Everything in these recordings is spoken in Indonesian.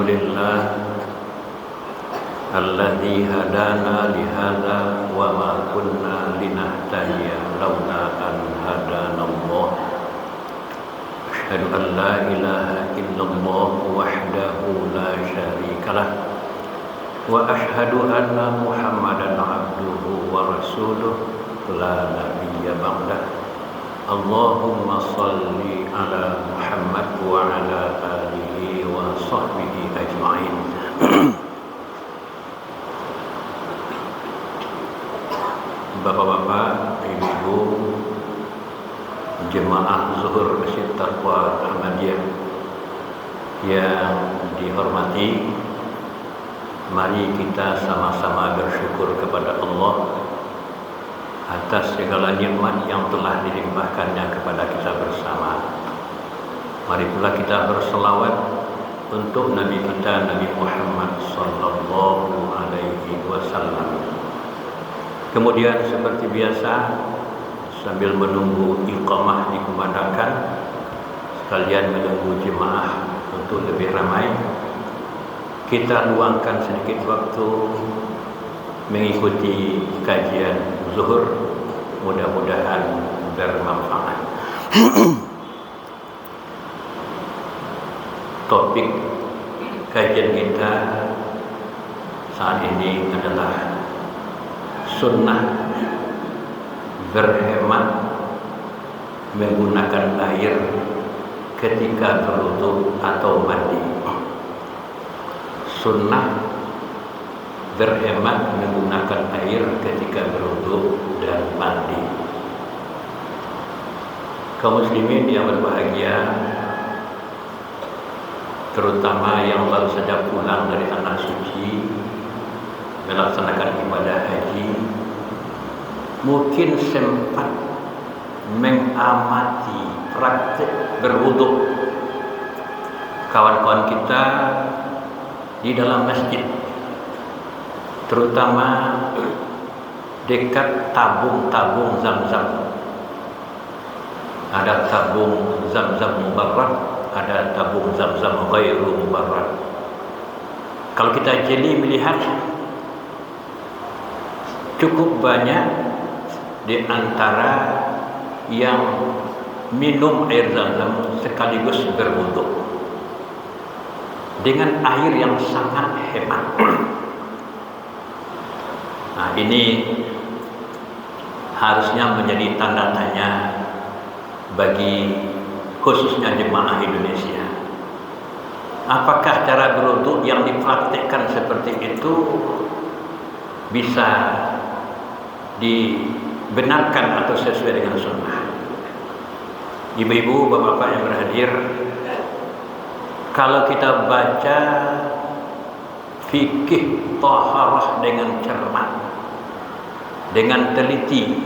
Alhamdulillah alladzi hadana li hadza wa ma kunna linahtadiya laula an hadanallah. Asyhadu an la ilaha illallah wahdahu la syarikalah wa asyhadu anna Muhammadan abduhu wa rasuluh la nabiyya ba'dah. Allahumma salli ala Muhammad wa ala alihi wa sahbihi ajma'in. Bapak-bapak, ibu-ibu, jemaah Zuhur Masjid Taqwa Ahmadiyah yang dihormati, mari kita sama-sama bersyukur kepada Allah atas segala nikmat yang telah dilimpahkannya kepada kita bersama. Mari pula kita berselawat untuk Nabi kita, Nabi Muhammad sallallahu alaihi wasallam. Kemudian seperti biasa, sambil menunggu iqamah dikumandangkan, sekalian menunggu jemaah untuk lebih ramai, kita luangkan sedikit waktu mengikuti kajian zuhur, mudah-mudahan bermanfaat. Topik kajian kita saat ini adalah sunnah berhemat menggunakan air ketika berwudu atau mandi. Sunnah berhemat menggunakan air ketika berwudu dan mandi. Kaum muslimin yang berbahagia, terutama yang baru saja pulang dari tanah suci melaksanakan ibadah haji, mungkin sempat mengamati praktik berwudu kawan-kawan kita di dalam masjid, terutama dekat tabung-tabung Zam-Zam. Ada tabung Zam-Zam mubarrak, ada tabung Zam-Zam ghairu mubarrak. Kalau kita jeli melihat, cukup banyak di antara yang minum air Zam-Zam sekaligus berwudu dengan air yang sangat hemat. Nah, ini harusnya menjadi tanda tanya bagi khususnya jemaah Indonesia. Apakah cara berwudu yang dipraktikkan seperti itu bisa dibenarkan atau sesuai dengan sunnah? Ibu-ibu, bapak-bapak yang berhadir, kalau kita baca fikih taharah dengan cermat, dengan teliti,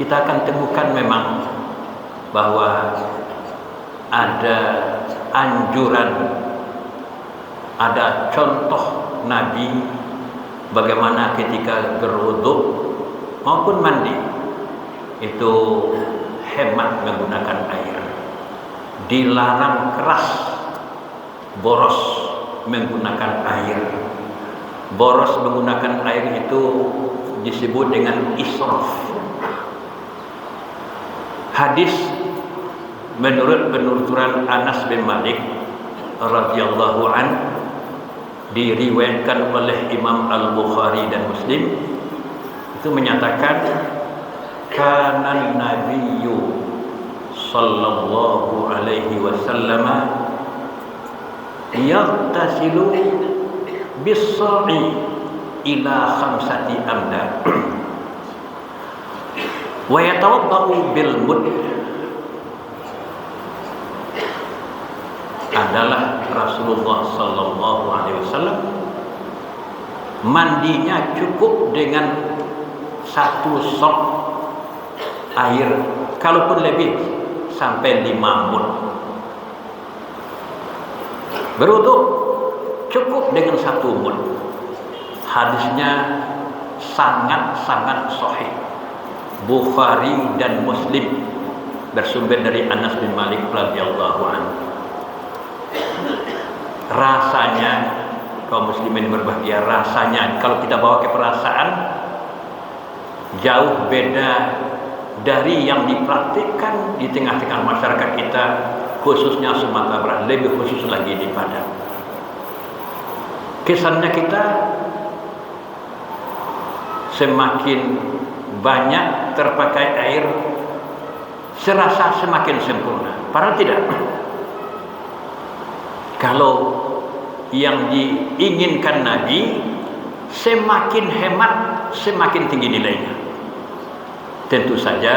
kita akan temukan memang bahwa ada anjuran, ada contoh Nabi bagaimana ketika berwudu maupun mandi itu hemat menggunakan air. Dilarang keras boros menggunakan air. Boros menggunakan air itu disebut dengan israf. Hadis menurut penuturan Anas bin Malik radhiyallahu an, diriwayatkan oleh Imam Al-Bukhari dan Muslim, itu menyatakan kana nabiyyu sallallahu alaihi wasallam yaghtasilu bis-sa'i ila khamsati amda wa yatawaddau bil mud. Adalah Rasulullah sallallahu alaihi wasallam mandinya cukup dengan satu sok air, kalaupun lebih sampai 5 mud. Berwudu cukup dengan 1 mud. Hadisnya sangat-sangat sahih. Bukhari dan Muslim bersumber dari Anas bin Malik radhiyallahu anhu. rasanya kaum muslimin berbahagia, rasanya kalau kita bawa ke perasaan jauh beda dari yang dipraktikkan di tengah-tengah masyarakat kita, khususnya Sumatera Barat, lebih khusus lagi di Padang. Kesannya kita semakin banyak terpakai air, serasa semakin sempurna. Padahal tidak. Kalau yang diinginkan Nabi, semakin hemat, semakin tinggi nilainya. Tentu saja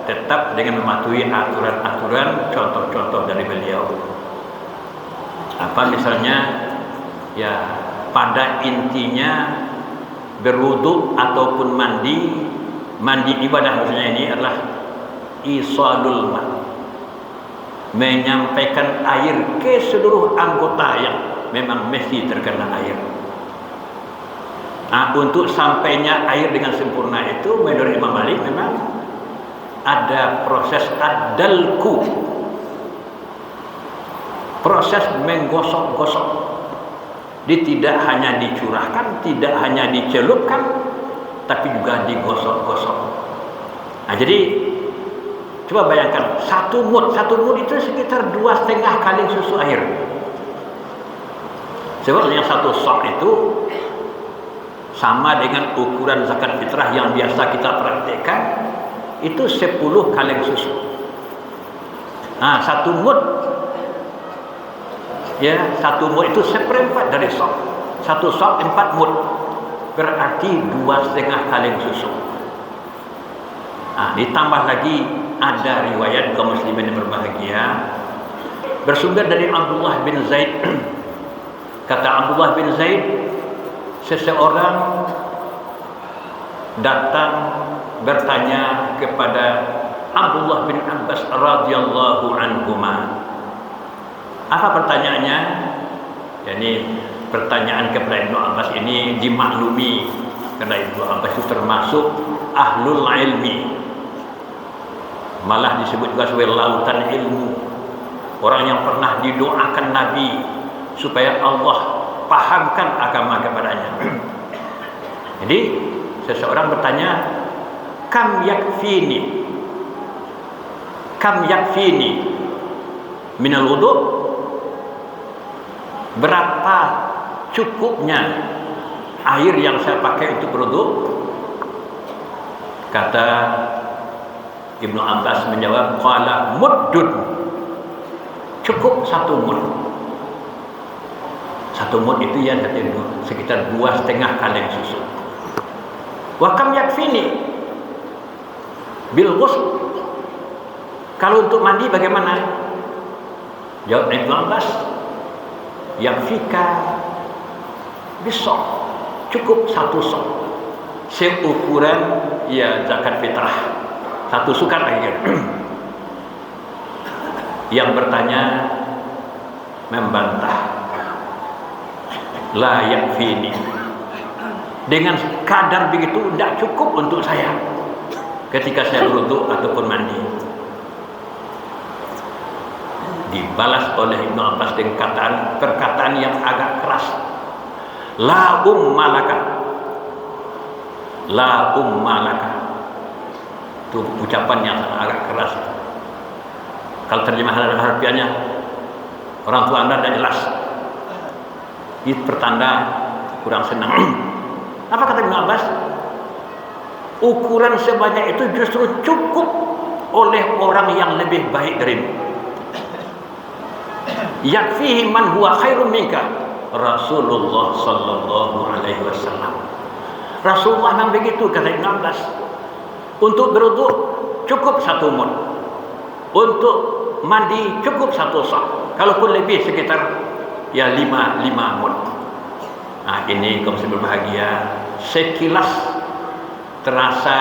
tetap dengan mematuhi aturan-aturan, contoh-contoh dari beliau. Apa misalnya, ya pada intinya berwudu ataupun mandi ibadah misalnya ini adalah isalul ma, menyampaikan air ke seluruh anggota yang memang mesti terkena air. Nah, untuk sampainya air dengan sempurna itu menurut Imam Malik memang ada proses ad-dalku, proses menggosok-gosok. Dia tidak hanya dicurahkan, tidak hanya dicelupkan, tapi juga digosok-gosok. Nah, jadi coba bayangkan satu mud itu sekitar 2,5 kali susu air. Sebab yang satu sok itu sama dengan ukuran zakat fitrah yang biasa kita praktekkan, itu 10 kaleng susu. Nah, satu mud, ya, satu mud itu 1/4 dari sok. Satu sok 4 mud, berarti 2,5 kaleng susu. Nah, ditambah lagi ada riwayat kaum muslimin yang berbahagia bersumber dari Abdullah bin Zaid. Kata Abdullah bin Zaid, seseorang datang bertanya kepada Abdullah bin Abbas radhiyallahu anhuma. Apa pertanyaannya? Yani pertanyaan kepada Ibnu Abbas ini dimaklumi karena Ibnu Abbas itu termasuk ahlul ilmi, malah disebut juga sebagai lautan ilmu, orang yang pernah didoakan Nabi supaya Allah pahamkan agama kepadanya. Jadi seseorang bertanya, kam yakfini minal wudu, berapa cukupnya air yang saya pakai untuk berwudu? Kata Ibnu Abbas menjawab, qala muddun, cukup 1 mud. 1 mud itu ya sekitar 2,5 kaleng susu. Wa kam yakfini bil ghusl, kalau untuk mandi bagaimana? Jawab Ibnu Abbas, yakfika bisok, cukup 1 sok, seukuran ya zakat fitrah, 1 sukat lagi. Yang bertanya membantah, la yakfini, dengan kadar begitu tidak cukup untuk saya ketika saya berwudu ataupun mandi. Dibalas oleh Ibnu Abbas dengan perkataan yang agak keras, la ummalaka, la ummalaka. Itu ucapan yang agak keras. Kalau terjemahan harfiahnya, orang tua Anda tidak jelas, itu pertanda kurang senang. Apa kata Ibnu Abbas? Ukuran sebanyak itu justru cukup oleh orang yang lebih baik darimu. Yakfihi man huwa khairun minka, Rasulullah sallallahu alaihi wasallam. Rasulullah memang begitu, kata Ibnu Abbas. Untuk berwudu cukup 1 mud, untuk mandi cukup 1 sak, kalaupun lebih sekitar ya 5 mud. Nah, ini kaum muslimin berbahagia, sekilas terasa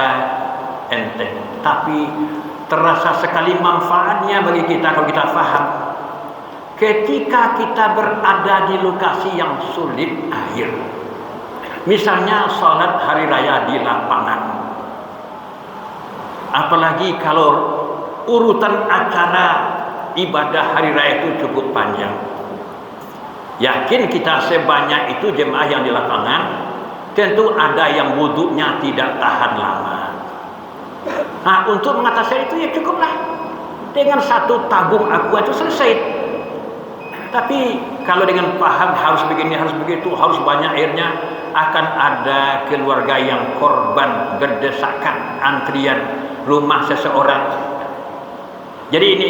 enteng, tapi terasa sekali manfaatnya bagi kita kalau kita faham. Ketika kita berada di lokasi yang sulit air, misalnya sholat hari raya di lapangan, apalagi kalau urutan acara ibadah hari raya itu cukup panjang, Yakin kita sebanyak itu jemaah yang di lapangan, tentu ada yang wuduknya tidak tahan lama. Nah, untuk mengatasi itu ya cukuplah dengan satu tabung aqua itu selesai. Tapi kalau dengan paham harus begini, harus begitu, harus banyak airnya, akan ada keluarga yang korban berdesakan antrian rumah seseorang. Jadi ini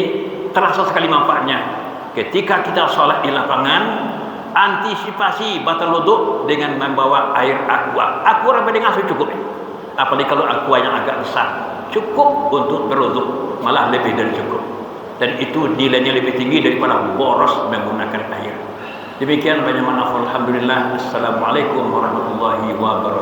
terasa sekali manfaatnya. Ketika kita sholat di lapangan, antisipasi batal wudhu dengan membawa air aqua. Aqua sampai dengan cukup. Apalagi kalau aqua yang agak besar, cukup untuk berwudhu, malah lebih dari cukup. Dan itu nilainya lebih tinggi daripada boros menggunakan air. Demikian banyak manfaat. Alhamdulillah. Assalamualaikum warahmatullahi wabarakatuh.